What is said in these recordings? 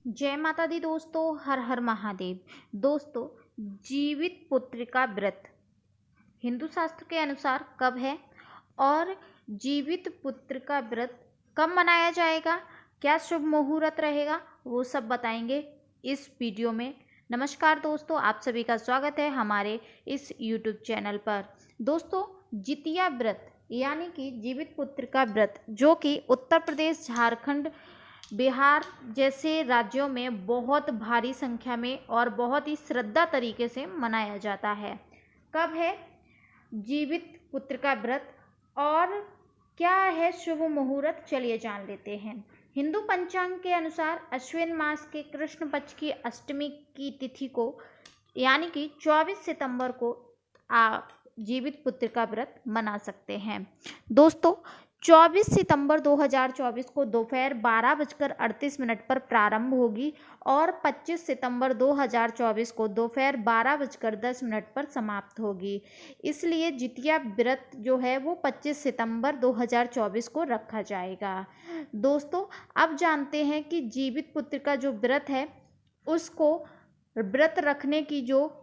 जय माता दी दोस्तों। हर हर महादेव। दोस्तों, जीवित पुत्रिका व्रत हिंदू शास्त्र के अनुसार कब है और जीवित पुत्रिका व्रत कब मनाया जाएगा, क्या शुभ मुहूर्त रहेगा, वो सब बताएंगे इस वीडियो में। नमस्कार दोस्तों, आप सभी का स्वागत है हमारे इस YouTube चैनल पर। दोस्तों, जितिया व्रत यानी कि जीवित पुत्रिका व्रत जो कि उत्तर प्रदेश, झारखंड, बिहार जैसे राज्यों में बहुत भारी संख्या में और बहुत ही श्रद्धा तरीके से मनाया जाता है। कब है जीवित पुत्रिका व्रत और क्या है शुभ मुहूर्त, चलिए जान लेते हैं। हिंदू पंचांग के अनुसार अश्विन मास के कृष्ण पक्ष की अष्टमी की तिथि को यानी कि 24 सितंबर को आप जीवित पुत्रिका व्रत मना सकते हैं। दोस्तों, 24 सितंबर 2024 को दोपहर 12:38 पर प्रारंभ होगी और 25 सितंबर 2024 को दोपहर 12:10 पर समाप्त होगी। इसलिए जितिया व्रत जो है वो 25 सितंबर 2024 को रखा जाएगा। दोस्तों, अब जानते हैं कि जीवित पुत्रिका जो व्रत है उसको व्रत रखने की जो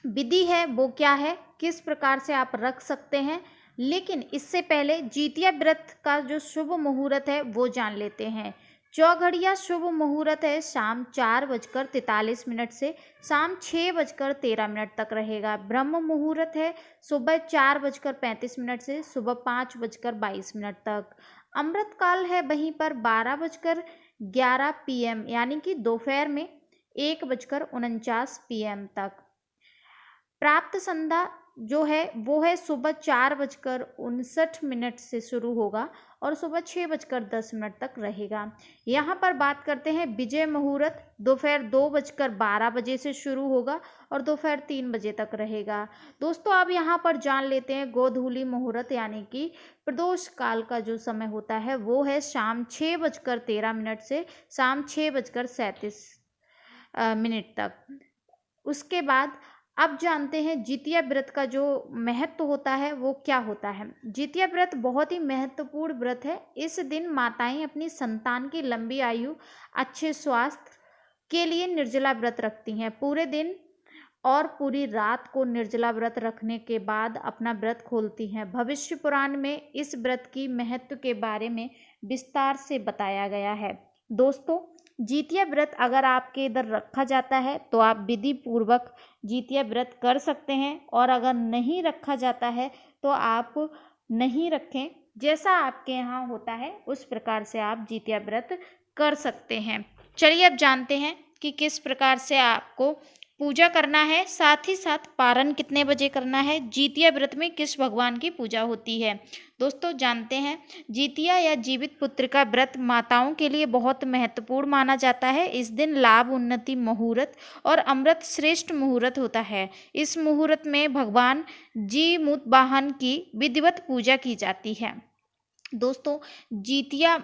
विधि है वो क्या है, किस प्रकार से आप रख सकते हैं। लेकिन इससे पहले जितिया व्रत का जो शुभ मुहूर्त है वो जान लेते हैं। चौघड़िया शुभ मुहूर्त है शाम 4:43 से शाम 6:13 तक रहेगा। ब्रह्म मुहूर्त है सुबह 4:35 से सुबह 5:22 तक। अमृत काल है वहीं पर 12:11 PM यानी कि दोपहर में 1:49 PM तक। प्राप्त संध्या जो है वो है सुबह 4:59 से शुरू होगा और सुबह 6:10 तक रहेगा। यहाँ पर बात करते हैं विजय मुहूर्त, दोपहर 2:12 से शुरू होगा और दोपहर 3 बजे तक रहेगा। दोस्तों, अब यहाँ पर जान लेते हैं गोधूली मुहूर्त यानी कि प्रदोष काल का जो समय होता है वो है शाम 6:13 से शाम 6:37 तक। उसके बाद अब जानते हैं जितिया व्रत का जो महत्व होता है वो क्या होता है। जितिया व्रत बहुत ही महत्वपूर्ण व्रत है। इस दिन माताएं अपनी संतान की लंबी आयु, अच्छे स्वास्थ्य के लिए निर्जला व्रत रखती हैं। पूरे दिन और पूरी रात को निर्जला व्रत रखने के बाद अपना व्रत खोलती हैं। भविष्य पुराण में इस व्रत की महत्व के बारे में विस्तार से बताया गया है। दोस्तों, जितिया व्रत अगर आपके इधर रखा जाता है तो आप विधि पूर्वक जितिया व्रत कर सकते हैं और अगर नहीं रखा जाता है तो आप नहीं रखें। जैसा आपके यहाँ होता है उस प्रकार से आप जितिया व्रत कर सकते हैं। चलिए अब जानते हैं कि किस प्रकार से आपको पूजा करना है, साथ ही साथ पारण कितने बजे करना है, जितिया व्रत में किस भगवान की पूजा होती है। दोस्तों, जानते हैं जितिया या जीवित पुत्रिका व्रत माताओं के लिए बहुत महत्वपूर्ण माना जाता है। इस दिन लाभ, उन्नति मुहूर्त और अमृत श्रेष्ठ मुहूर्त होता है। इस मुहूर्त में भगवान जीमूत वाहन की विधिवत पूजा की जाती है। दोस्तों, जितिया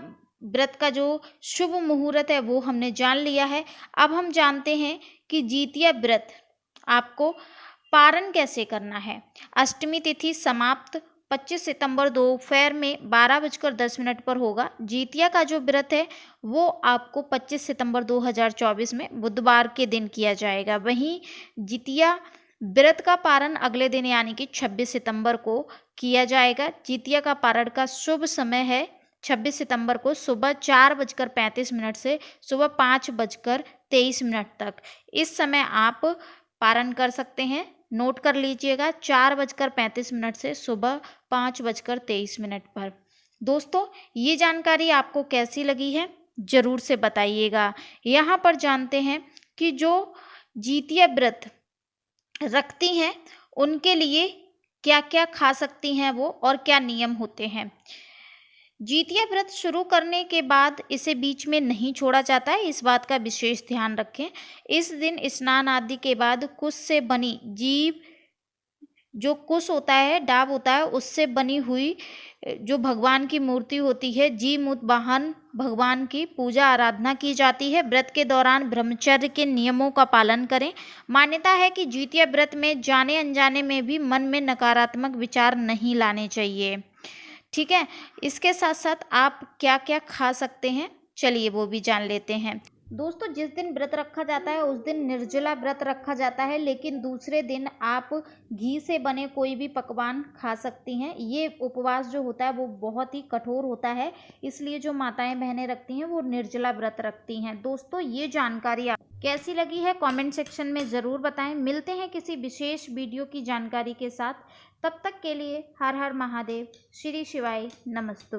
व्रत का जो शुभ मुहूर्त है वो हमने जान लिया है। अब हम जानते हैं कि जितिया व्रत आपको पारण कैसे करना है। अष्टमी तिथि समाप्त 25 सितंबर दोपहर में 12:10 पर होगा। जितिया का जो व्रत है वो आपको 25 सितंबर 2024 में बुधवार के दिन किया जाएगा। वहीं जितिया व्रत का पारण अगले दिन यानी कि 26 सितंबर को किया जाएगा। जितिया का पारण का शुभ समय है 26 सितंबर को सुबह 4:35 से सुबह 5:23 तक। इस समय आप पारण कर सकते हैं। नोट कर लीजिएगा, 4:35 से सुबह 5:23 पर। दोस्तों, ये जानकारी आपको कैसी लगी है ज़रूर से बताइएगा। यहाँ पर जानते हैं कि जो जितिया व्रत रखती हैं उनके लिए क्या क्या खा सकती हैं वो और क्या नियम होते हैं। जितिया व्रत शुरू करने के बाद इसे बीच में नहीं छोड़ा जाता है, इस बात का विशेष ध्यान रखें। इस दिन स्नान आदि के बाद कुश से बनी जीव जो कुश होता है, डाब होता है, उससे बनी हुई जो भगवान की मूर्ति होती है जीमूत वाहन भगवान की पूजा आराधना की जाती है। व्रत के दौरान ब्रह्मचर्य के नियमों का पालन करें। मान्यता है कि जितिया व्रत में जाने अनजाने में भी मन में नकारात्मक विचार नहीं लाने चाहिए। ठीक है, इसके साथ साथ आप क्या क्या खा सकते हैं चलिए वो भी जान लेते हैं। दोस्तों जिस दिन व्रत रखा जाता है उस दिन निर्जला व्रत रखा जाता है, लेकिन दूसरे दिन आप घी से बने कोई भी पकवान खा सकती हैं। ये उपवास जो होता है वो बहुत ही कठोर होता है, इसलिए जो माताएं बहनें रखती हैं वो निर्जला व्रत रखती हैं। दोस्तों ये जानकारी आप कैसी लगी है कमेंट सेक्शन में ज़रूर बताएं। मिलते हैं किसी विशेष वीडियो की जानकारी के साथ, तब तक के लिए हर हर महादेव, श्री शिवाय, नमस्तु।